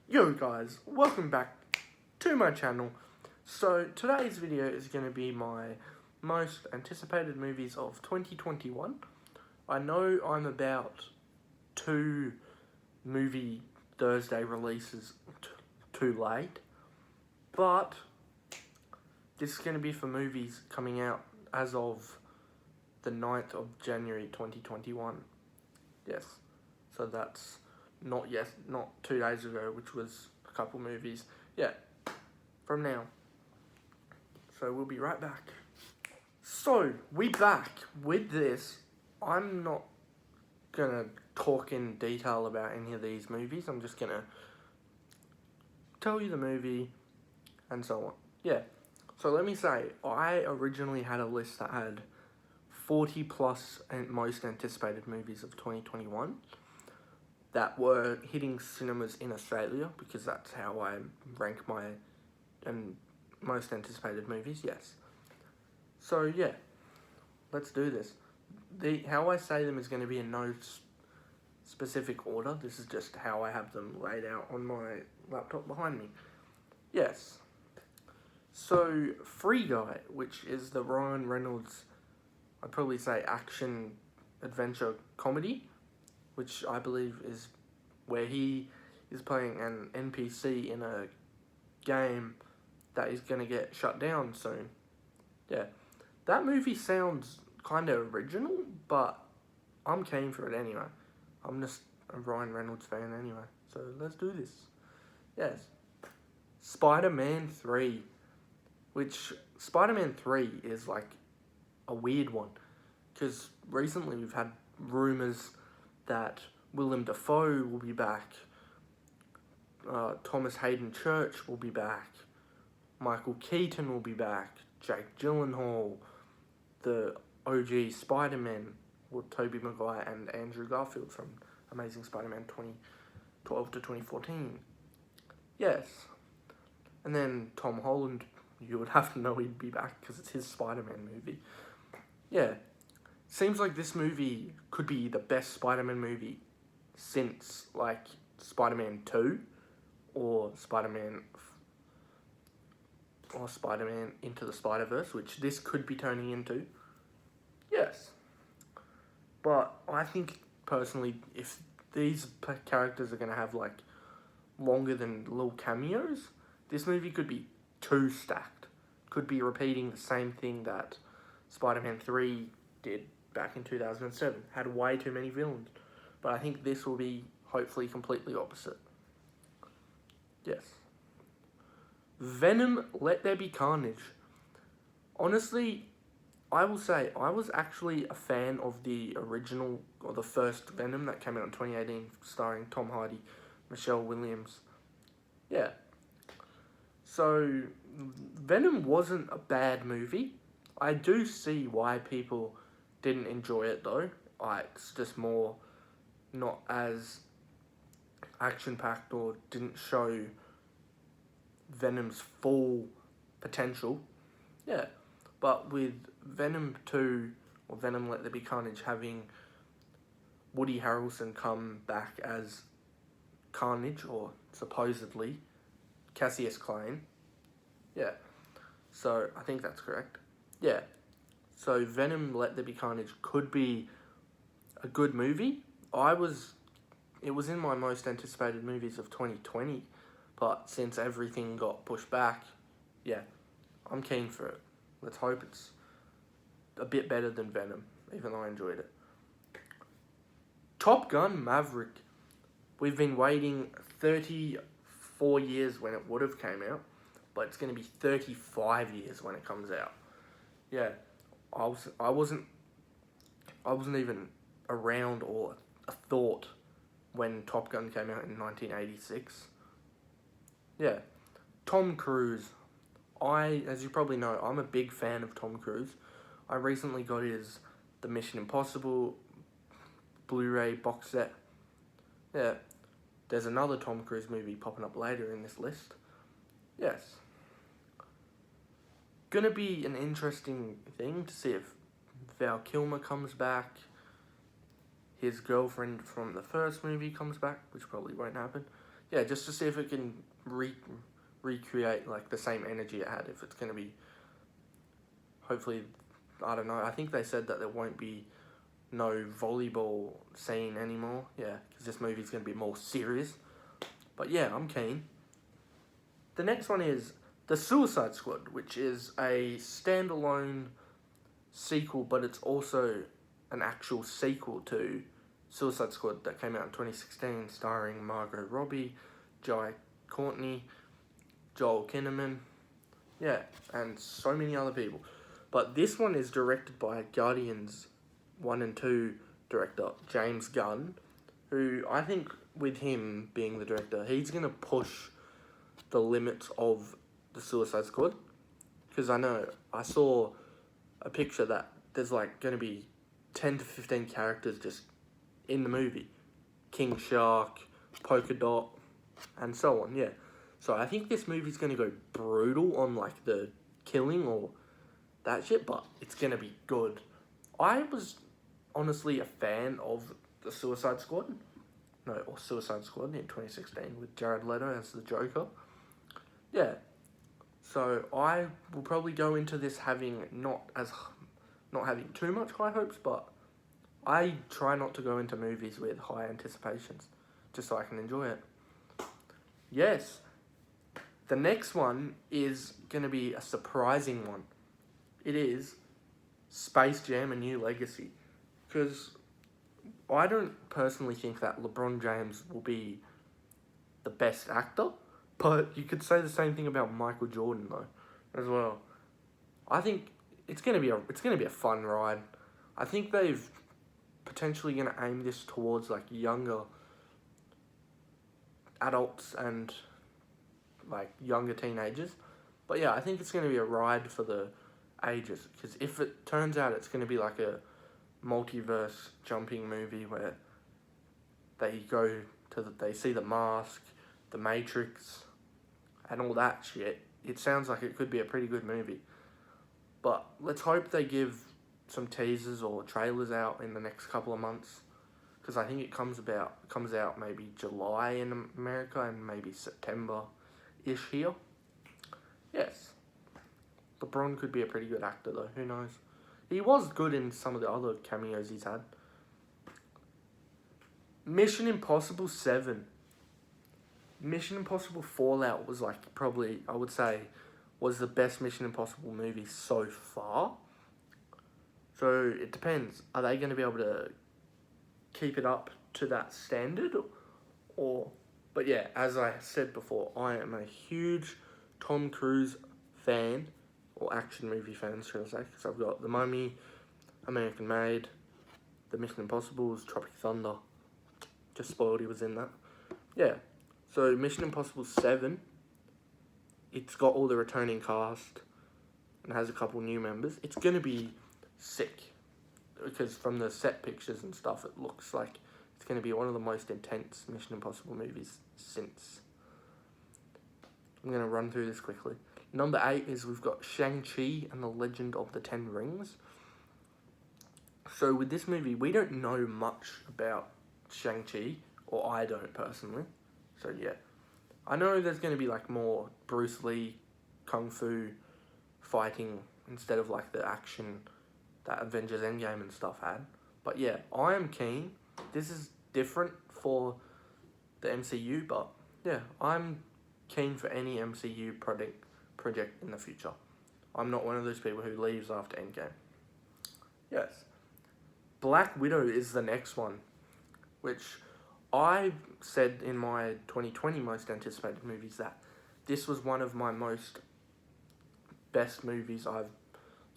Yo guys, welcome back to my channel. So today's video is going to be my most anticipated movies of 2021. I know I'm about 2 movie Thursday releases too late, but this is going to be for movies coming out as of the 9th of January 2021. Yes, so that's not 2 days ago, which was a couple movies. Yeah, from now. So we'll be right back. So, we back with this. I'm not gonna talk in detail about any of these movies. I'm just gonna tell you the movie and so on. Yeah, so let me say, I originally had a list that had 40 plus and most anticipated movies of 2021 that were hitting cinemas in Australia, because that's how I rank my most anticipated movies, yes. So yeah, let's do this. How I say them is going to be in no specific order. This is just how I have them laid out on my laptop behind me. Yes. So, Free Guy, which is the Ryan Reynolds, I'd probably say action adventure comedy, which I believe is where he is playing an NPC in a game that is going to get shut down soon. Yeah, that movie sounds kind of original, but I'm keen for it anyway. I'm just a Ryan Reynolds fan anyway, so let's do this. Yes. Spider-Man 3, which Spider-Man 3 is like a weird one, because recently we've had rumours that Willem Dafoe will be back, Thomas Hayden Church will be back, Michael Keaton will be back, Jake Gyllenhaal, the OG Spider-Man with Tobey Maguire and Andrew Garfield from Amazing Spider-Man 2012 to 2014. Yes. And then Tom Holland, you would have to know he'd be back because it's his Spider-Man movie. Yeah. Seems like this movie could be the best Spider-Man movie since, like, Spider-Man 2 or Spider-Man Into the Spider-Verse, which this could be turning into. Yes. But I think, personally, if these characters are going to have, like, longer than little cameos, this movie could be too stacked. Could be repeating the same thing that Spider-Man 3 did back in 2007. Had way too many villains. But I think this will be, hopefully, completely opposite. Yes. Venom Let There Be Carnage. Honestly, I will say, I was actually a fan of the original, or the first Venom that came out in 2018, starring Tom Hardy, Michelle Williams. Yeah. So, Venom wasn't a bad movie. I do see why people didn't enjoy it though. It's just more not as action-packed, or didn't show Venom's full potential. Yeah. But with Venom 2, or Venom Let There Be Carnage, having Woody Harrelson come back as Carnage, or supposedly Cassius Clay. Yeah. So, I think that's correct. Yeah. So, Venom Let There Be Carnage could be a good movie. It was in my most anticipated movies of 2020, but since everything got pushed back, yeah, I'm keen for it. Let's hope it's a bit better than Venom, even though I enjoyed it. Top Gun Maverick. We've been waiting 34 years when it would have came out, but it's going to be 35 years when it comes out. Yeah, I wasn't even around or a thought when Top Gun came out in 1986. Yeah, Tom Cruise. As you probably know, I'm a big fan of Tom Cruise. I recently got the Mission Impossible Blu-ray box set. Yeah, there's another Tom Cruise movie popping up later in this list. Yes. Gonna be an interesting thing to see if Val Kilmer comes back, his girlfriend from the first movie comes back, which probably won't happen. yeah, just to see if it can recreate like the same energy it had. If it's going to be, hopefully, I don't know. I think they said that there won't be no volleyball scene anymore. Yeah, because this movie's going to be more serious. But yeah, I'm keen. The next one is The Suicide Squad, which is a standalone sequel, but it's also an actual sequel to Suicide Squad that came out in 2016, starring Margot Robbie, Jai Courtney, Joel Kinnaman, yeah, and so many other people. But this one is directed by Guardians 1 and 2 director James Gunn, who I think with him being the director, he's going to push the limits of the Suicide Squad. Because I know, I saw a picture that there's like going to be 10 to 15 characters just in the movie. King Shark, Polka Dot, and so on, yeah. So I think this movie's going to go brutal on like the killing or that shit, but it's going to be good. I was honestly a fan of the Suicide Squad. Or Suicide Squad in 2016 with Jared Leto as the Joker. Yeah. So I will probably go into this having not having too much high hopes, but I try not to go into movies with high anticipations, just so I can enjoy it. Yes. The next one is going to be a surprising one. It is Space Jam: A New Legacy. Because I don't personally think that LeBron James will be the best actor, but you could say the same thing about Michael Jordan though, as well. I think it's gonna be a fun ride. I think they've potentially gonna aim this towards like younger adults and like younger teenagers. But yeah, I think it's gonna be a ride for the ages, because if it turns out it's gonna be like a multiverse jumping movie where they they see the Mask, the Matrix, and all that shit, it sounds like it could be a pretty good movie. But let's hope they give some teasers or trailers out in the next couple of months, because I think it comes out maybe July in America and maybe September-ish here. Yes. LeBron could be a pretty good actor though, who knows? He was good in some of the other cameos he's had. Mission Impossible 7. Mission Impossible Fallout was like probably, I would say, was the best Mission Impossible movie so far. So it depends. Are they going to be able to keep it up to that standard? But yeah, as I said before, I am a huge Tom Cruise fan, or action movie fans, should I say, because I've got The Mummy, American Made, The Mission Impossibles, Tropic Thunder. Just spoiled he was in that. Yeah, so Mission Impossible 7, it's got all the returning cast and has a couple new members. It's going to be sick, because from the set pictures and stuff, it looks like it's going to be one of the most intense Mission Impossible movies since. I'm going to run through this quickly. Number 8 is we've got Shang-Chi and the Legend of the Ten Rings. So with this movie, we don't know much about Shang-Chi, or I don't personally. So yeah, I know there's going to be like more Bruce Lee, Kung Fu fighting instead of like the action that Avengers Endgame and stuff had. But yeah, I am keen. This is different for the MCU, but yeah, I'm keen for any MCU project in the future. I'm not one of those people who leaves after Endgame. Yes. Black Widow is the next one, which I said in my 2020 most anticipated movies that this was one of my best movies I've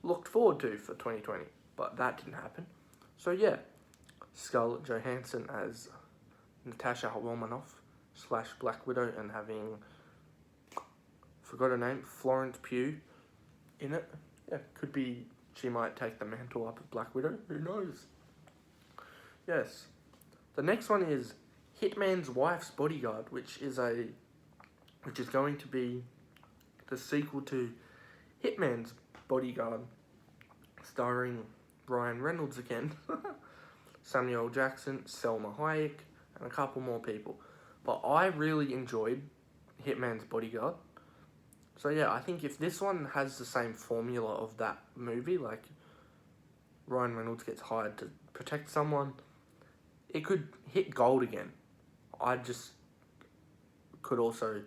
looked forward to for 2020, but that didn't happen. So yeah, Scarlett Johansson as Natasha Romanoff / Black Widow, and having, forgot her name, Florence Pugh in it. Yeah, could be she might take the mantle up of Black Widow. Who knows? Yes. The next one is Hitman's Bodyguard, which is going to be the sequel to Hitman's Bodyguard, starring Ryan Reynolds again, Samuel L. Jackson, Selma Hayek, and a couple more people. but I really enjoyed Hitman's Bodyguard. So yeah, I think if this one has the same formula of that movie, like Ryan Reynolds gets hired to protect someone, it could hit gold again. I just could also...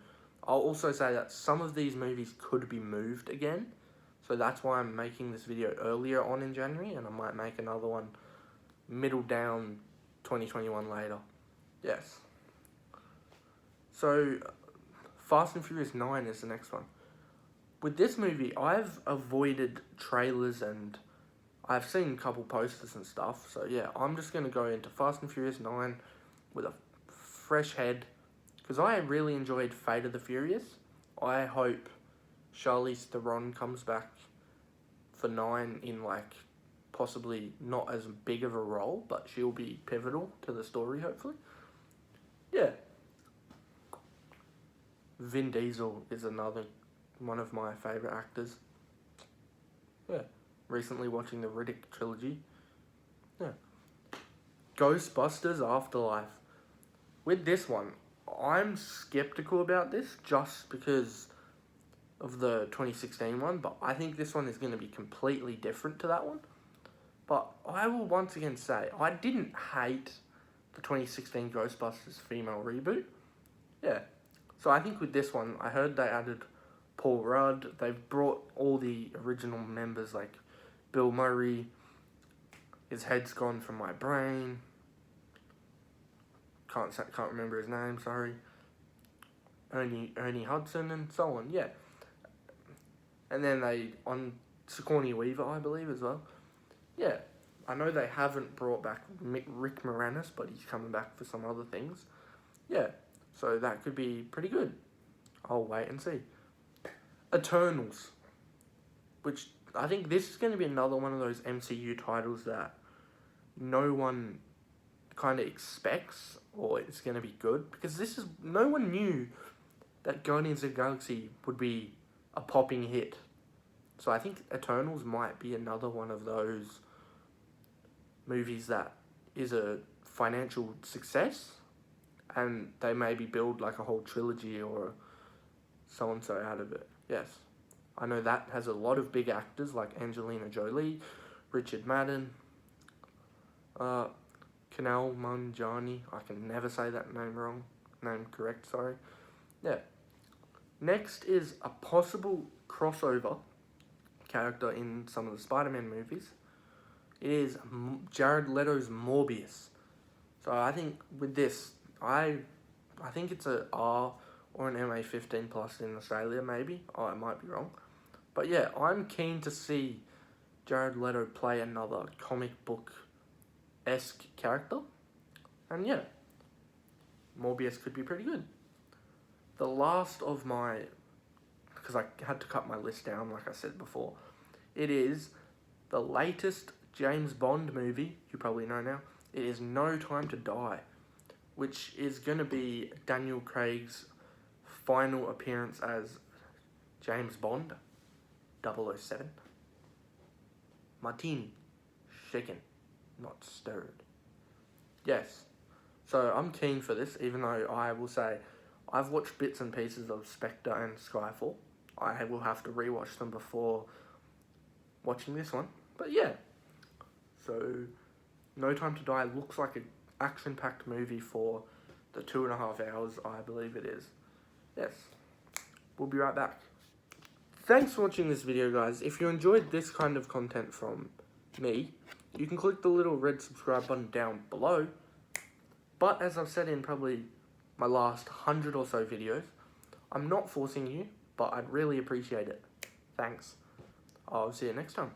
I'll also say that some of these movies could be moved again. So that's why I'm making this video earlier on in January, and I might make another one middle down 2021 later. Yes. So, Fast and Furious 9 is the next one. With this movie, I've avoided trailers and I've seen a couple posters and stuff. So yeah, I'm just going to go into Fast and Furious 9 with a fresh head. Because I really enjoyed Fate of the Furious. I hope Charlize Theron comes back for 9 in, like, possibly not as big of a role, but she'll be pivotal to the story, hopefully. Yeah. Vin Diesel is another one of my favourite actors. Yeah. Recently watching the Riddick trilogy. Yeah. Ghostbusters Afterlife. With this one, I'm skeptical about this just because of the 2016 one, but I think this one is going to be completely different to that one. But I will once again say, I didn't hate the 2016 Ghostbusters female reboot. Yeah. So I think with this one, I heard they added Paul Rudd. They've brought all the original members like Bill Murray. His head's gone from my brain. Can't remember his name, sorry. Ernie Hudson and so on, yeah. And then on Sigourney Weaver, I believe, as well. Yeah, I know they haven't brought back Rick Moranis, but he's coming back for some other things. Yeah, so that could be pretty good. I'll wait and see. Eternals, which I think this is going to be another one of those MCU titles that no one kind of expects or it's going to be good, because no one knew that Guardians of the Galaxy would be a popping hit. So I think Eternals might be another one of those movies that is a financial success and they maybe build like a whole trilogy or so-and-so out of it. Yes. I know that has a lot of big actors like Angelina Jolie, Richard Madden, Kumail Nanjiani. I can never say that name correct, sorry. Yeah. Next is a possible crossover character in some of the Spider-Man movies. It is Jared Leto's Morbius. So I think with this, I think it's a R or an MA15 plus in Australia, maybe. Oh, I might be wrong. But yeah, I'm keen to see Jared Leto play another comic book-esque character. And yeah, Morbius could be pretty good. The last of my... because I had to cut my list down, like I said before. It is the latest James Bond movie, you probably know now. It is No Time to Die, which is going to be Daniel Craig's final appearance as James Bond, 007. Martini, shaken, not stirred. Yes, so I'm keen for this, even though I will say I've watched bits and pieces of Spectre and Skyfall. I will have to rewatch them before watching this one. But yeah, so No Time to Die looks like an action-packed movie for the 2.5 hours, I believe it is. Yes, we'll be right back. Thanks for watching this video, guys. If you enjoyed this kind of content from me, you can click the little red subscribe button down below. But as I've said in probably my last 100 or so videos, I'm not forcing you, but I'd really appreciate it. Thanks. I'll see you next time.